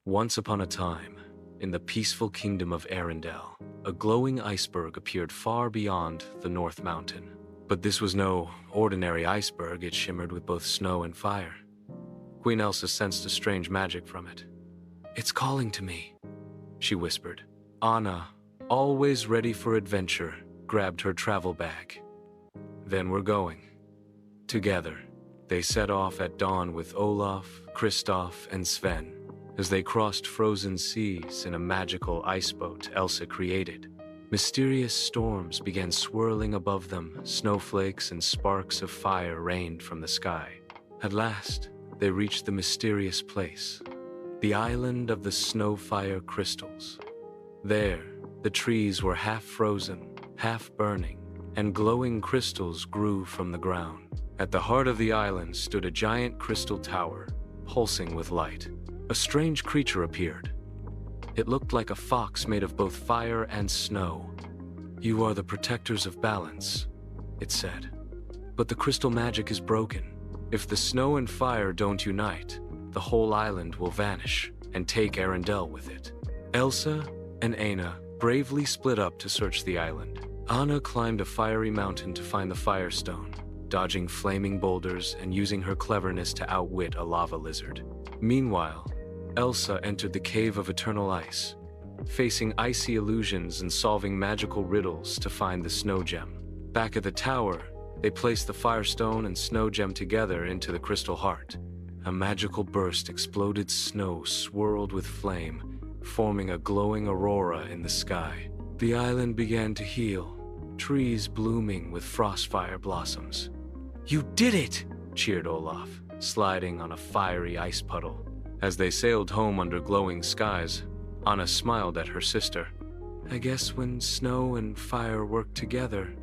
Once upon a time, in the peaceful kingdom of Arendelle, a glowing iceberg appeared far beyond the North Mountain. But this was no ordinary iceberg, it shimmered with both snow and fire. Queen Elsa sensed a strange magic from it. "It's calling to me," she whispered. Anna, always ready for adventure, grabbed her travel bag. "Then we're going." Together, they set off at dawn with Olaf, Kristoff, and Sven, as they crossed frozen seas in a magical iceboat Elsa created. Mysterious storms began swirling above them, snowflakes and sparks of fire rained from the sky. At last, they reached the mysterious place, the island of the Snowfire crystals. There, the trees were half frozen, half burning, and glowing crystals grew from the ground. At the heart of the island stood a giant crystal tower, pulsing with light. A strange creature appeared. It looked like a fox made of both fire and snow. "You are the protectors of balance," it said. "But the crystal magic is broken. If the snow and fire don't unite, the whole island will vanish and take Arendelle with it." Elsa and Anna bravely split up to search the island. Anna climbed a fiery mountain to find the Firestone, dodging flaming boulders and using her cleverness to outwit a lava lizard. Meanwhile, Elsa entered the Cave of Eternal Ice, facing icy illusions and solving magical riddles to find the snow gem. Back at the tower, they placed the Firestone and snow gem together into the crystal heart. A magical burst exploded, snow swirled with flame, forming a glowing aurora in the sky. The island began to heal, trees blooming with frostfire blossoms. "You did it!" cheered Olaf, sliding on a fiery ice puddle. As they sailed home under glowing skies, Anna smiled at her sister. "I guess when snow and fire work together,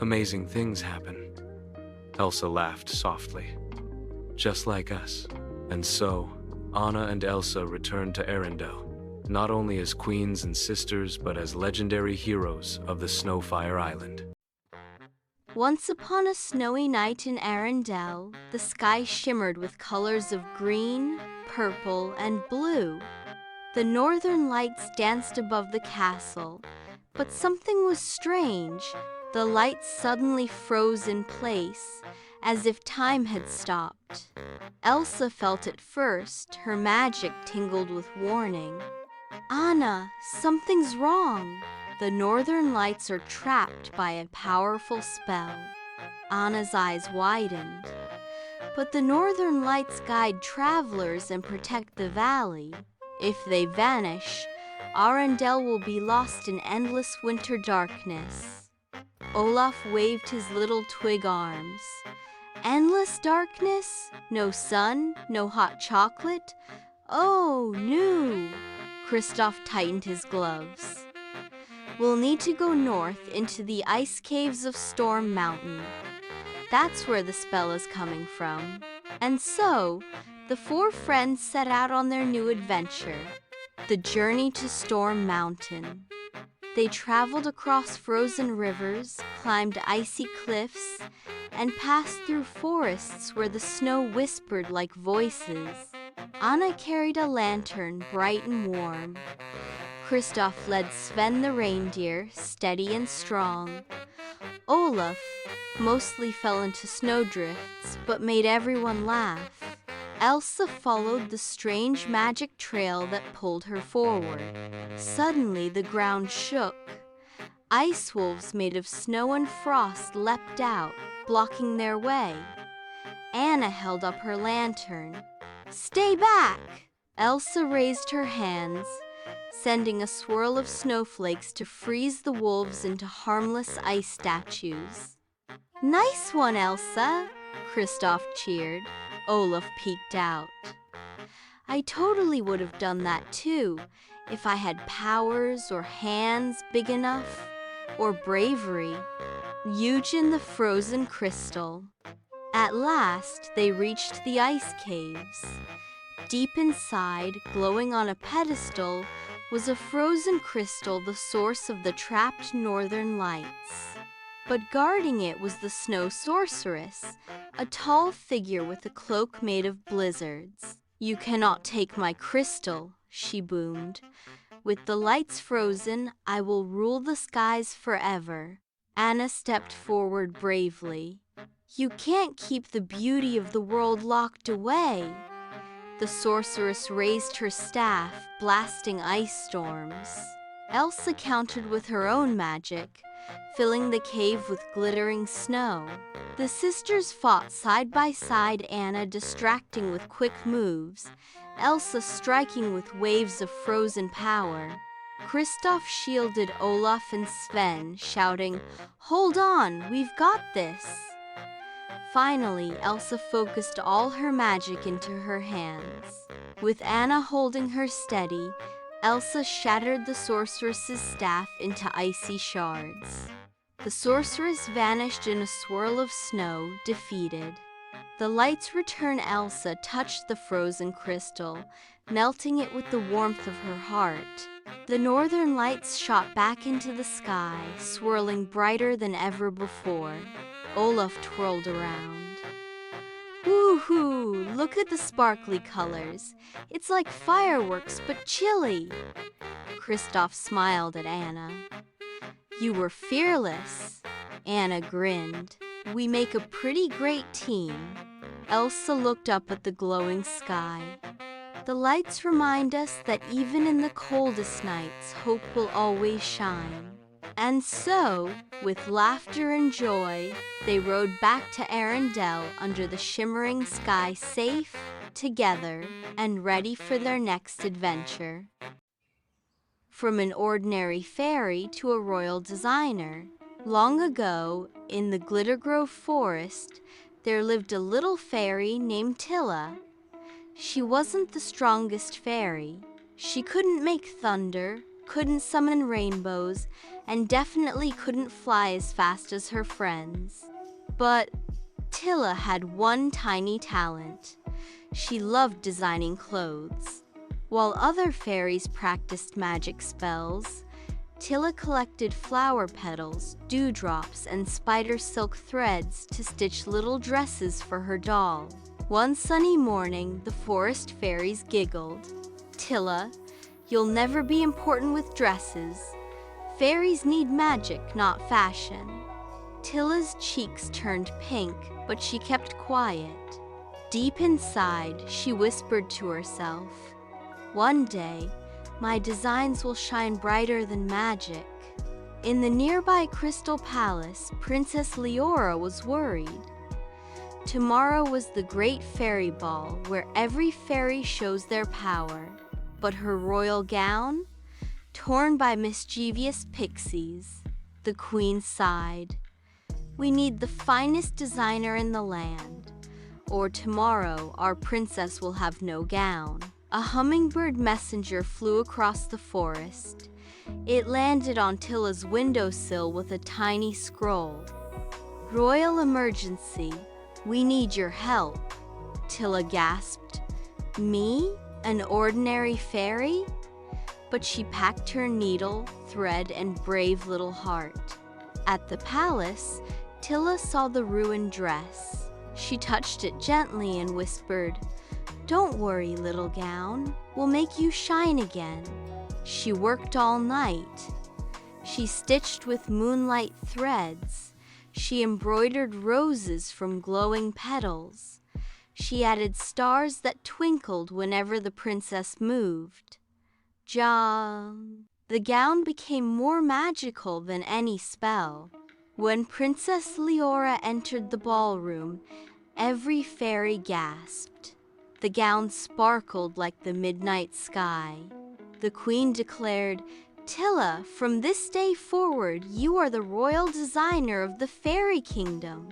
amazing things happen." Elsa laughed softly. "Just like us." And so, Anna and Elsa returned to Arendelle, not only as queens and sisters, but as legendary heroes of the Snowfire Island. Once upon a snowy night in Arendelle, the sky shimmered with colors of green, purple, and blue. The northern lights danced above the castle, but something was strange. The lights suddenly froze in place, as if time had stopped. Elsa felt it first, her magic tingled with warning. "Anna, something's wrong. The northern lights are trapped by a powerful spell." Anna's eyes widened. "But the northern lights guide travelers and protect the valley. If they vanish, Arendelle will be lost in endless winter darkness." Olaf waved his little twig arms. "Endless darkness? No sun? No hot chocolate? Oh, no!" Kristoff tightened his gloves. "We'll need to go north into the ice caves of Storm Mountain. That's where the spell is coming from." And so, the four friends set out on their new adventure, the journey to Storm Mountain. They traveled across frozen rivers, climbed icy cliffs, and passed through forests where the snow whispered like voices. Anna carried a lantern, bright and warm. Kristoff led Sven the reindeer, steady and strong. Olaf mostly fell into snowdrifts, but made everyone laugh. Elsa followed the strange magic trail that pulled her forward. Suddenly the ground shook. Ice wolves made of snow and frost leapt out, blocking their way. Anna held up her lantern. "Stay back!" Elsa raised her hands, sending a swirl of snowflakes to freeze the wolves into harmless ice statues. "Nice one, Elsa!" Kristoff cheered. Olaf peeked out. "I totally would have done that too, if I had powers or hands big enough, or bravery." Eugen the frozen crystal. At last, they reached the ice caves. Deep inside, glowing on a pedestal, was a frozen crystal, the source of the trapped northern lights. But guarding it was the snow sorceress, a tall figure with a cloak made of blizzards. "You cannot take my crystal," she boomed. "With the lights frozen, I will rule the skies forever." Anna stepped forward bravely. "You can't keep the beauty of the world locked away." The sorceress raised her staff, blasting ice storms. Elsa countered with her own magic, filling the cave with glittering snow. The sisters fought side by side, Anna distracting with quick moves, Elsa striking with waves of frozen power. Kristoff shielded Olaf and Sven, shouting, "Hold on, we've got this!" Finally, Elsa focused all her magic into her hands. With Anna holding her steady, Elsa shattered the sorceress's staff into icy shards. The sorceress vanished in a swirl of snow, defeated. The light's return. Elsa touched the frozen crystal, melting it with the warmth of her heart. The northern lights shot back into the sky, swirling brighter than ever before. Olaf twirled around. "Woohoo! Look at the sparkly colors. It's like fireworks, but chilly." Kristoff smiled at Anna. "You were fearless." Anna grinned. "We make a pretty great team." Elsa looked up at the glowing sky. "The lights remind us that even in the coldest nights, hope will always shine." And so, with laughter and joy, they rode back to Arendelle under the shimmering sky, safe, together, and ready for their next adventure. From an ordinary fairy to a royal designer. Long ago, in the Glittergrove forest, there lived a little fairy named Tilla. She wasn't the strongest fairy. She couldn't make thunder, couldn't summon rainbows, and definitely couldn't fly as fast as her friends. But Tilla had one tiny talent. She loved designing clothes. While other fairies practiced magic spells, Tilla collected flower petals, dewdrops, and spider silk threads to stitch little dresses for her doll. One sunny morning, the forest fairies giggled. "Tilla, you'll never be important with dresses. Fairies need magic, not fashion." Tilla's cheeks turned pink, but she kept quiet. Deep inside, she whispered to herself, "One day, my designs will shine brighter than magic." In the nearby Crystal Palace, Princess Leora was worried. Tomorrow was the great fairy ball where every fairy shows their power. But her royal gown? Torn by mischievous pixies. The queen sighed. "We need the finest designer in the land, or tomorrow our princess will have no gown." A hummingbird messenger flew across the forest. It landed on Tilla's windowsill with a tiny scroll. "Royal emergency. We need your help." Tilla gasped. "Me? An ordinary fairy?" But she packed her needle, thread, and brave little heart. At the palace, Tilla saw the ruined dress. She touched it gently and whispered, "Don't worry, little gown. We'll make you shine again." She worked all night. She stitched with moonlight threads. She embroidered roses from glowing petals. She added stars that twinkled whenever the princess moved. The gown became more magical than any spell. When Princess Leora entered the ballroom, every fairy gasped. The gown sparkled like the midnight sky. The queen declared, "Tilla, from this day forward, you are the royal designer of the fairy kingdom."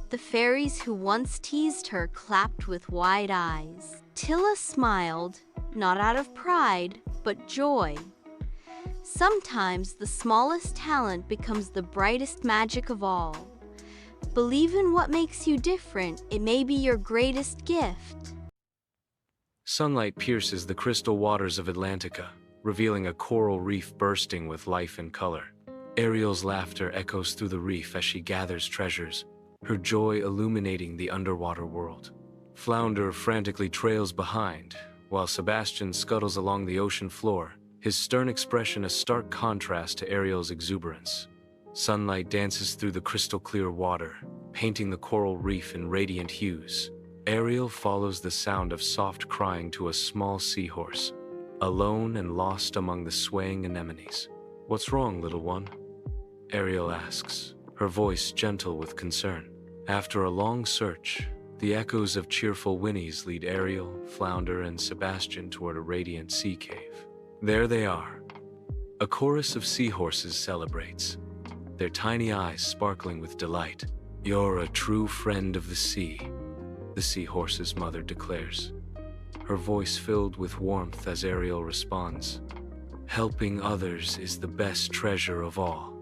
The fairies who once teased her clapped with wide eyes. Tilla smiled, not out of pride, but joy. Sometimes the smallest talent becomes the brightest magic of all. Believe in what makes you different. It may be your greatest gift. Sunlight pierces the crystal waters of Atlantica, revealing a coral reef bursting with life and color. Ariel's laughter echoes through the reef as she gathers treasures, her joy illuminating the underwater world. Flounder frantically trails behind, while Sebastian scuttles along the ocean floor, his stern expression a stark contrast to Ariel's exuberance. Sunlight dances through the crystal-clear water, painting the coral reef in radiant hues. Ariel follows the sound of soft crying to a small seahorse, alone and lost among the swaying anemones. "What's wrong, little one?" Ariel asks, her voice gentle with concern. After a long search, the echoes of cheerful whinnies lead Ariel, Flounder, and Sebastian toward a radiant sea cave. There they are. A chorus of seahorses celebrates, their tiny eyes sparkling with delight. "You're a true friend of the sea," the seahorse's mother declares, her voice filled with warmth as Ariel responds, "Helping others is the best treasure of all."